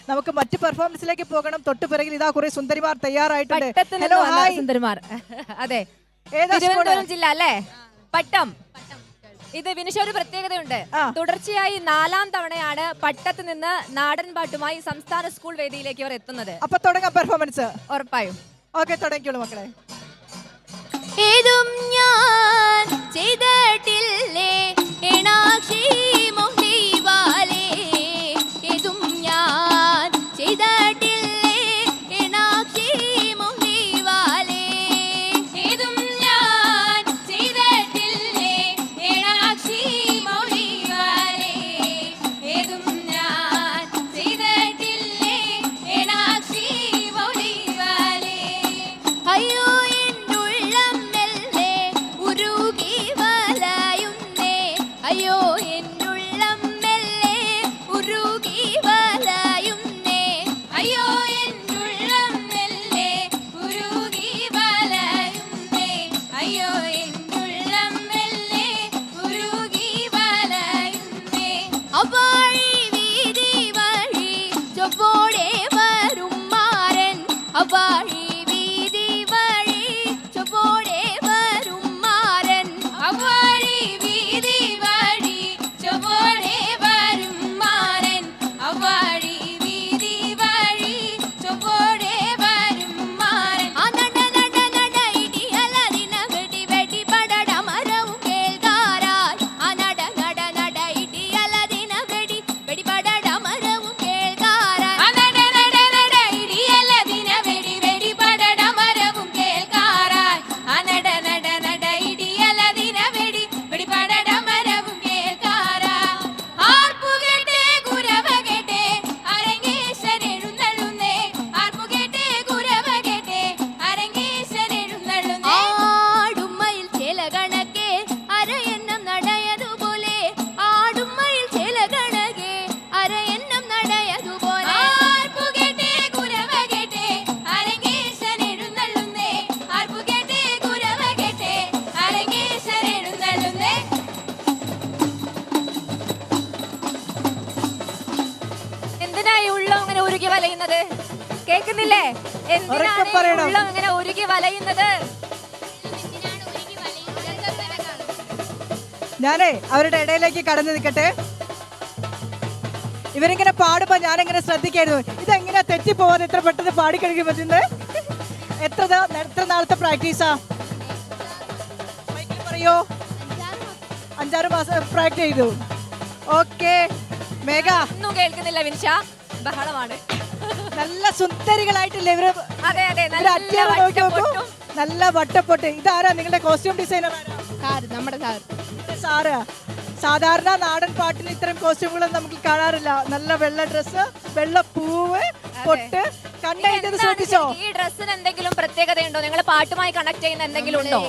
നമുക്ക് മറ്റു പെർഫോമൻസിലേക്ക് പോകണം. തൊട്ടുപിറകിൽ ഇതാ കുറെ സുന്ദരിമാർ തയ്യാറായിട്ടുണ്ട്. ഹലോ ഹായ് സുന്ദരിമാർ. അതെ, തിരുവനന്തപുരം ജില്ല അല്ലേ? പട്ടം. ഇത് വിനിഷ ഒരു പ്രത്യേകതയുണ്ട്. തുടർച്ചയായി 4ാം തവണയാണ് പട്ടത്ത് നിന്ന് നാടൻ പാട്ടുമായി സംസ്ഥാന സ്കൂൾ വേദിയിലേക്ക് അവർ എത്തുന്നത്. അപ്പൊ തുടങ്ങാം പെർഫോമൻസ്. ഉറപ്പായും. ഓക്കെ, തുടങ്ങിക്കോളൂ മക്കളെ. ഏതും ഞാൻ ചെയ്തിട്ടില്ലേ ഏണാക്ഷി മോഹിവാലേ, ഏതും ഞാൻ ചെയ്തിട്ടില്ലേ ഏണാക്ഷി മോഹിവാലേ, ഏതും ഞാൻ ചെയ്തിട്ടില്ലേ ഏണാക്ഷി മോഹിവാലേ, ഏതും ഞാൻ ചെയ്തിട്ടില്ലേ ഏണാക്ഷി മോഹിവാലേ. അയ്യോ അയ്യോ എന്നുള്ളം മെല്ലെ ഉരുകി വലയുന്നേ, അയ്യോ എന്നുള്ളം മെല്ലെ ഉരുകി വലയുന്നേ, അയ്യോ എന്നുള്ളം മെല്ലെ ഉരുകി വലയുന്നേ. അവഴി വീതി വഴി ചൊവ്വോടെ വരും മാരൻ, അവഴി വീതി വഴി ചൊവ്വോടെ വരും മാരൻ, അവഴി വീതി വലയുന്നത് കേൾക്കുന്നില്ലേ? എന്തിനാണ് അങ്ങനെ ഒരുക്കി വലയുന്നത്? ഞാനേ അവരുടെ ഇടയിലേക്ക് കടന്നു നിൽക്കട്ടെ. ഇവരിങ്ങനെ പാടുമ്പോ ഞാനിങ്ങനെ ശ്രദ്ധിക്കായിരുന്നു, ഇതെങ്ങനെ തെറ്റിപ്പോവാതെ എത്ര പെട്ടെന്ന് പാടിക്കഴിക്കാൻ പറ്റുന്നത്? എത്ര നാളത്തെ പ്രാക്ടീസാ പറയോ? 5-6 മാസം പ്രാക്ടീസ് ചെയ്തു. ഓക്കെ മേഘ. ഒന്നും കേൾക്കുന്നില്ല വിനിഷ, ബഹളമാണ്. നല്ല സുന്ദരികളായിട്ടില്ലേ ഇവര്? അതെ അതെ, നല്ല വട്ടപ്പൊട്ട്. ഇതാരാ നിങ്ങളുടെ കോസ്റ്റ്യൂം ഡിസൈനർ? നമ്മുടെ സാറ്. സാധാരണ നാടൻ പാട്ടിന് ഇത്തരം കോസ്റ്റ്യൂമുകളൊന്നും നമുക്ക് കാണാറില്ല. നല്ല വെള്ള ഡ്രസ്സ്, വെള്ള പൂവ്, പൊട്ട്. കണ്ടത് ശ്രദ്ധിച്ചോ? ഈ ഡ്രസ്സിന് എന്തെങ്കിലും പ്രത്യേകതയുണ്ടോ? നിങ്ങൾ പാട്ടുമായി കണക്ട് ചെയ്യുന്ന എന്തെങ്കിലും ഉണ്ടോ?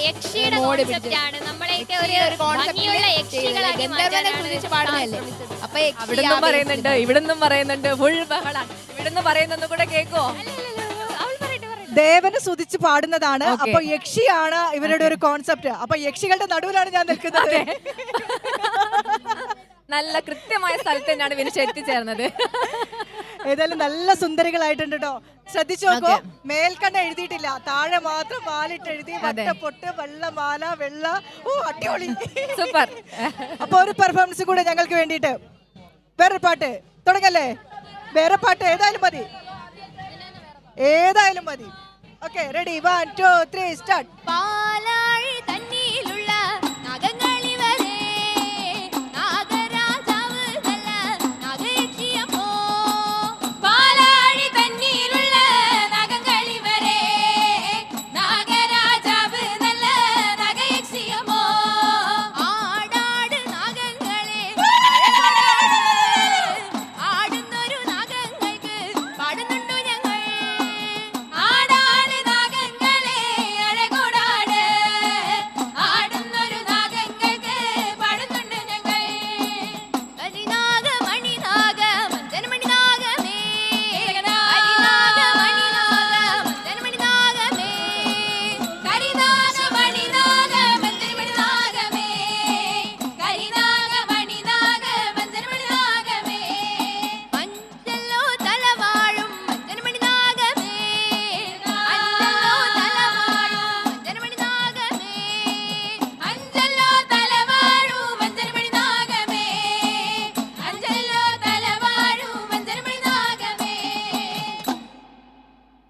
യക്ഷിയുടെ കോൺസെപ്റ്റ് ആണ്. നമ്മളെയൊക്കെ ഒരു ഭംഗിയുള്ള യക്ഷികളാക്കി പാടുന്നതല്ലേ. അപ്പൊ ഇവിടുന്നും പറയുന്നുണ്ട്, ഇവിടുന്നും പറയുന്നുണ്ട്, ഫുൾ ബഹളാണ്. ഇവിടുന്ന് പറയുന്നൊന്നും കൂടെ കേൾക്കോ? ദേവനെ സ്തുതിച്ച് പാടുന്നതാണ്. അപ്പൊ യക്ഷിയാണ് ഇവരുടെ ഒരു കോൺസെപ്റ്റ്. അപ്പൊ യക്ഷികളുടെ നടുവിലാണ് ഞാൻ നിൽക്കുന്നത്. നല്ല കൃത്യമായ സ്ഥലത്ത് തന്നെയാണ് വിനിഷ എത്തിച്ചേർന്നത്. ഏതായാലും നല്ല സുന്ദരികളായിട്ടുണ്ട് കേട്ടോ. ശ്രദ്ധിച്ചു നോക്കോ, മേൽക്കണ്ണ എഴുതിയിട്ടില്ല, താഴെ മാത്രം മാലിട്ട് എഴുതി. വട്ടപ്പൊട്ട്, വെള്ള മാല, വെള്ള. ഓ അടിപൊളി, സൂപ്പർ. അപ്പൊ ഒരു പെർഫോമൻസ് കൂടെ ഞങ്ങൾക്ക് വേണ്ടിയിട്ട്. വേറൊരു പാട്ട് തുടങ്ങല്ലേ? വേറെ പാട്ട് ഏതായാലും മതി, ഏതായാലും മതി. Okay, ready? 1 2 3 സ്റ്റാർട്ട്. പാലാഴി തന്നിലുള്ള നഗങ്ങളി വരെ നാഗരാജാവ് നല്ല നാഗയക്ഷിയമ്മോ, പാലാഴി തന്നിലുള്ള നഗങ്ങളി വരെ നാഗരാജാവ് നല്ല നാഗയക്ഷിയമ്മോ, ആടാട് നാഗങ്ങളെ ആടുന്നൊരു നാഗങ്ങൾക്ക് പാടുന്നുണ്ടോ ഞങ്ങൾ, ആടാട് നാഗങ്ങളെ അഴകൊടാട്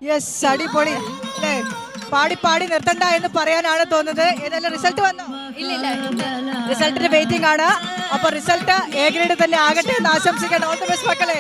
യെസ്, അടിപൊളി അല്ലേ? പാടി പാടി നിർത്തണ്ട എന്ന് പറയാനാണ് തോന്നുന്നത്. ഏതായാലും റിസൾട്ട് വന്നോ? ഇല്ല റിസൾട്ടിന് വെയിറ്റിംഗ് ആണ്. അപ്പൊ റിസൾട്ട് എ ഗ്രേഡ് തന്നെ ആകട്ടെ എന്ന് ആശംസിക്കണം. ഓൾ ദി ബെസ്റ്റ് മക്കളെ.